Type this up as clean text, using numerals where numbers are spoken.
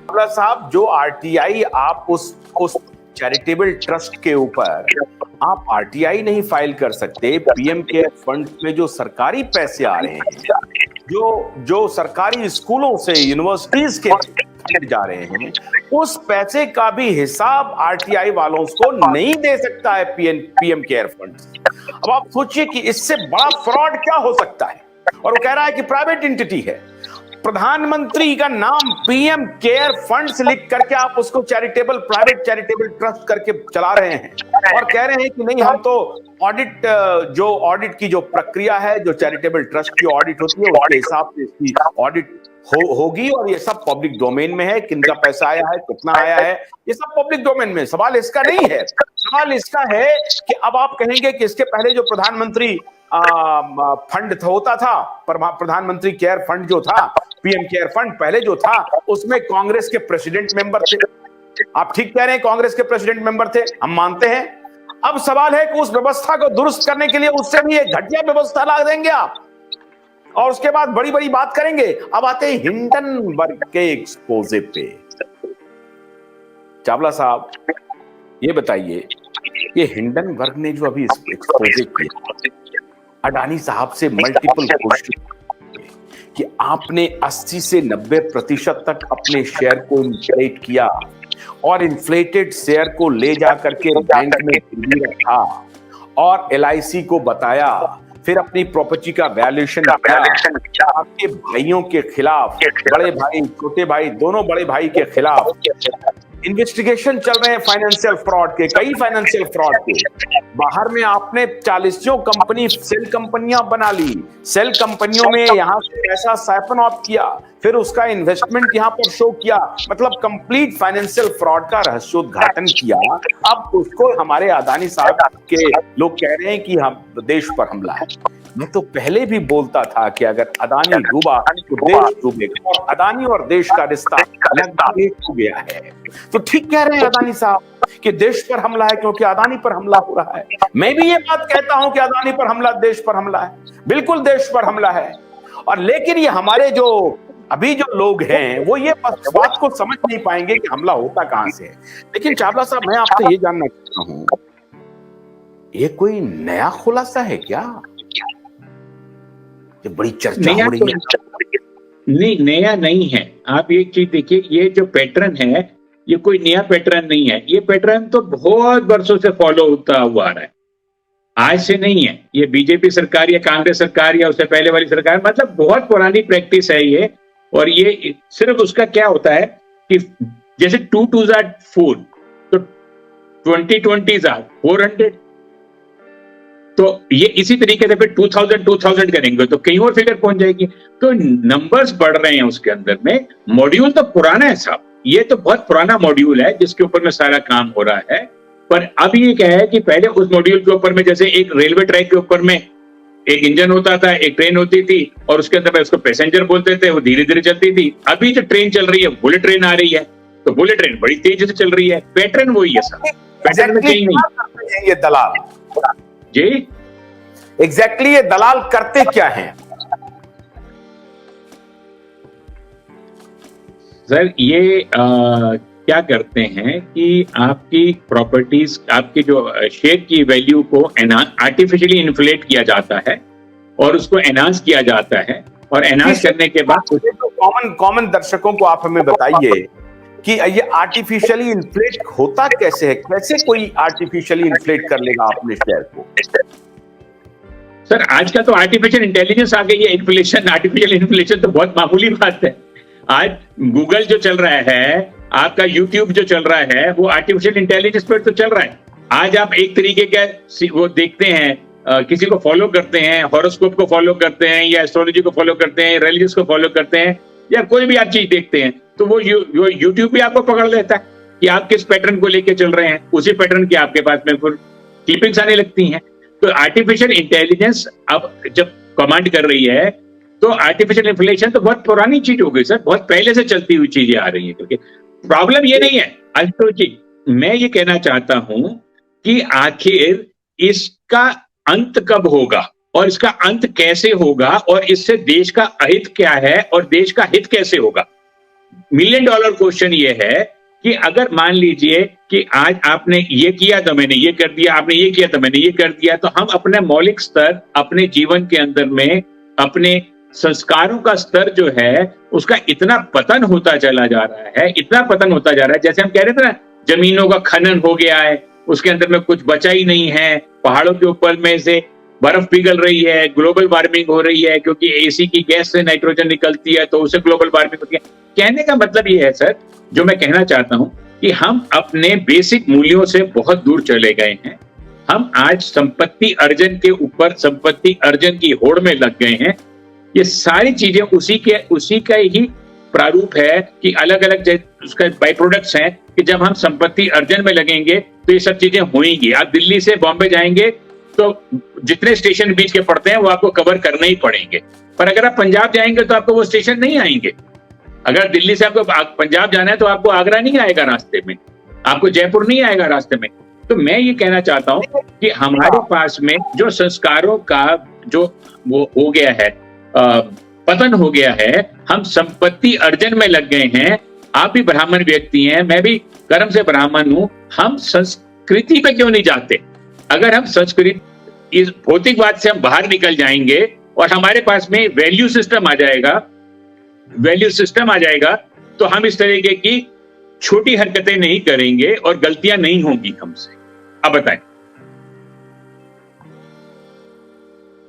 साहब, जो आरटीआई आप उस चैरिटेबल ट्रस्ट के ऊपर आप आरटीआई नहीं फाइल कर सकते। पीएम केयर फंड में जो सरकारी पैसे आ रहे हैं, जो सरकारी स्कूलों से यूनिवर्सिटीज के जा रहे हैं, उस पैसे का भी हिसाब आरटीआई वालों को नहीं दे सकता है पीएम केयर फंड। अब आप सोचिए कि इससे बड़ा फ्रॉड क्या हो सकता है। और वो कह रहा है कि प्राइवेट एंटिटी है। प्रधानमंत्री का नाम पीएम केयर फंड्स लिख करके आप उसको प्राइवेट चैरिटेबल ट्रस्ट करके चला रहे हैं और कह रहे हैं कि नहीं, हम तो ऑडिट की जो प्रक्रिया है, जो चैरिटेबल ट्रस्ट की ऑडिट होती है, उसके हिसाब से इसकी ऑडिट होगी और ये सब पब्लिक डोमेन में है। किनका पैसा आया है, कितना आया है, ये सब पब्लिक डोमेन में। सवाल इसका नहीं है। सवाल इसका है कि अब आप कहेंगे कि इसके पहले जो प्रधानमंत्री फंड होता था, प्रधानमंत्री केयर फंड जो था, पीएम केयर फंड पहले जो था, उसमें कांग्रेस के प्रेसिडेंट मेंबर थे। आप ठीक कह रहे हैं, कांग्रेस के प्रेसिडेंट मेंबर थे, हम मानते हैं। अब सवाल है कि उस व्यवस्था को दुरुस्त करने के लिए उससे भी एक घटिया व्यवस्था ला देंगे आप, और उसके बाद बड़ी बड़ी बात करेंगे। अब आते हैं हिंडनबर्ग के एक्सपोजे पे। चावला साहब, ये बताइए, ये हिंडनबर्ग ने जो अभी एक्सपोजे किया, अडानी साहब से मल्टीपल क्वेश्चन कि आपने 80 से 90% तक अपने शेयर को इन्फ्लेट किया और इन्फ्लेटेड शेयर को ले जाकर के बैंक में गिरवी रखा और एलआईसी को बताया, फिर अपनी प्रॉपर्टी का वैल्यूएशन किया। आपके भाइयों के खिलाफ, बड़े भाई, छोटे भाई, दोनों बड़े भाई के खिलाफ इन्वेस्टिगेशन चल रहे हैं फाइनेंशियल फ्रॉड के, कई फाइनेंशियल फ्रॉड के। बाहर में आपने 40 कंपनी, सेल कंपनियां बना ली, सेल कंपनियों में यहां से पैसा साइफन ऑफ किया, फिर उसका इन्वेस्टमेंट यहां पर शो किया, मतलब कंप्लीट फाइनेंशियल फ्रॉड का रहस्योद्घाटन किया। अब उसको हमारे अदानी साहब के लोग कह रहे हैं कि हम देश पर हमला है। मैं तो पहले भी बोलता था कि अगर अदानी डूबा तो देश डूबेगा, और अदानी और देश का रिश्ता लगभग एक हो गया है। तो ठीक कह रहे हैं अदानी साहब कि देश पर हमला है क्योंकि अदानी पर हमला हो रहा है। मैं भी ये बात कहता हूं कि अदानी पर हमला, देश पर हमला है, बिल्कुल देश पर हमला है। और लेकिन ये हमारे जो अभी जो लोग हैं वो ये बात को समझ नहीं पाएंगे कि हमला होता कहां से है। लेकिन चावला साहब, मैं आपसे ये जानना चाहता हूं, ये कोई नया खुलासा है क्या? ये बड़ी चर्चा हो रही है। नहीं, नया नहीं है। आप एक चीज देखिए, ये जो पैटर्न है, ये कोई नया पैटर्न नहीं है। ये पैटर्न तो बहुत वर्षों से फॉलो होता हुआ आ रहा है, आज से नहीं है। ये बीजेपी सरकार या कांग्रेस सरकार या उससे पहले वाली सरकार, मतलब बहुत पुरानी प्रैक्टिस है ये। और ये सिर्फ उसका क्या होता है कि जैसे 2 2 4, तो 20 400, तो ये इसी तरीके से फिर 2000 करेंगे तो कहीं और फिगर पहुंच जाएगी। तो नंबर्स बढ़ रहे हैं उसके अंदर में। मॉड्यूल तो पुराना है साहब, ये तो बहुत पुराना मॉड्यूल है जिसके ऊपर में सारा काम हो रहा है। पर अब ये क्या है कि पहले उस मॉड्यूल के ऊपर में, जैसे एक रेलवे ट्रैक के ऊपर में एक इंजन होता था, एक ट्रेन होती थी, और उसके अंदर उसको पैसेंजर बोलते थे, वो धीरे धीरे चलती थी। अभी जो ट्रेन चल रही है, बुलेट ट्रेन आ रही है, तो बुलेट ट्रेन बड़ी तेजी से चल रही है। पैटर्न वही है सर, पैटर्न में चेंज नहीं। ये दलाल जी एग्जैक्टली ये दलाल करते क्या हैं सर? ये क्या करते हैं कि आपकी प्रॉपर्टीज, आपकी जो शेयर की वैल्यू को आर्टिफिशियली इन्फ्लेट किया जाता है और उसको एनहांस किया जाता है, और एनहांस करने के बाद कॉमन दर्शकों को आप हमें बताइए कि ये आर्टिफिशियली इन्फ्लेट होता कैसे है? कैसे कोई आर्टिफिशियली इन्फ्लेट कर लेगा अपने शेयर को? सर, आज का तो आर्टिफिशियल इंटेलिजेंस आ गई है। इन्फ्लेशन, आर्टिफिशियल इन्फ्लेशन तो बहुत मामूली बात है। आज गूगल जो चल रहा है, आपका यूट्यूब जो चल रहा है, वो आर्टिफिशियल इंटेलिजेंस पर तो चल रहा है। आज आप एक तरीके का वो देखते हैं, किसी को फॉलो करते हैं, हॉरोस्कोप को फॉलो करते हैं, या एस्ट्रोलॉजी को फॉलो करते हैं, रिलीजियस को फॉलो करते हैं, या कोई भी आप चीज देखते हैं, तो वो यूट्यूब भी आपको पकड़ लेता है कि आप किस पैटर्न को लेके चल रहे हैं। उसी पैटर्न की आपके पास में क्लिपिंग्स आने लगती हैं। तो आर्टिफिशियल इंटेलिजेंस अब जब कमांड कर रही है, तो आर्टिफिशियल इन्फ्लेशन तो बहुत पुरानी चीज हो गई सर, बहुत पहले से चलती हुई चीजें आ रही हैं। क्योंकि प्रॉब्लम ये नहीं है अल्टो जी, मैं ये कहना चाहता हूं कि आखिर इसका अंत कब होगा और इसका अंत कैसे होगा, और इससे देश का अहित क्या है और देश का हित कैसे होगा। मिलियन डॉलर क्वेश्चन ये है कि अगर मान लीजिए कि आज आपने ये किया तो मैंने ये कर दिया, आपने ये किया तो मैंने ये कर दिया, तो हम अपने मौलिक स्तर अपने जीवन के अंदर में अपने संस्कारों का स्तर जो है उसका इतना पतन होता चला जा रहा है, इतना पतन होता जा रहा है। जैसे हम कह रहे थे ना, जमीनों का खनन हो गया है, उसके अंदर में कुछ बचा ही नहीं है, पहाड़ों के ऊपर में से बर्फ पिघल रही है, ग्लोबल वार्मिंग हो रही है, क्योंकि एसी की गैस से नाइट्रोजन निकलती है तो उससे ग्लोबल वार्मिंग होती है। कहने का मतलब ये है सर, जो मैं कहना चाहता हूं कि हम अपने बेसिक मूल्यों से बहुत दूर चले गए हैं। हम आज संपत्ति अर्जन के ऊपर संपत्ति अर्जन की होड़ में लग गए हैं। ये सारी चीजें उसी का ही प्रारूप है कि अलग अलग उसका बाई प्रोडक्ट्स हैं कि जब हम संपत्ति अर्जन में लगेंगे तो ये सब चीजें होंगी। आप दिल्ली से बॉम्बे जाएंगे तो जितने स्टेशन बीच के पड़ते हैं वो आपको कवर करने ही पड़ेंगे, पर अगर आप पंजाब जाएंगे तो आपको वो स्टेशन नहीं आएंगे। अगर दिल्ली से आपको पंजाब जाना है तो आपको आगरा नहीं आएगा रास्ते में, आपको जयपुर नहीं आएगा रास्ते में। तो मैं ये कहना चाहता हूं कि हमारे पास में जो संस्कारों का जो वो हो गया है, पतन हो गया है, हम संपत्ति अर्जन में लग गए हैं। आप भी ब्राह्मण व्यक्ति हैं, मैं भी कर्म से ब्राह्मण हूं। हम संस्कृति पे क्यों नहीं जाते? अगर हम संस्कृति इस भौतिकवाद से हम बाहर निकल जाएंगे और हमारे पास में वैल्यू सिस्टम आ जाएगा तो हम इस तरीके की छोटी हरकतें नहीं करेंगे और गलतियां नहीं होंगी हमसे। अब बताएं।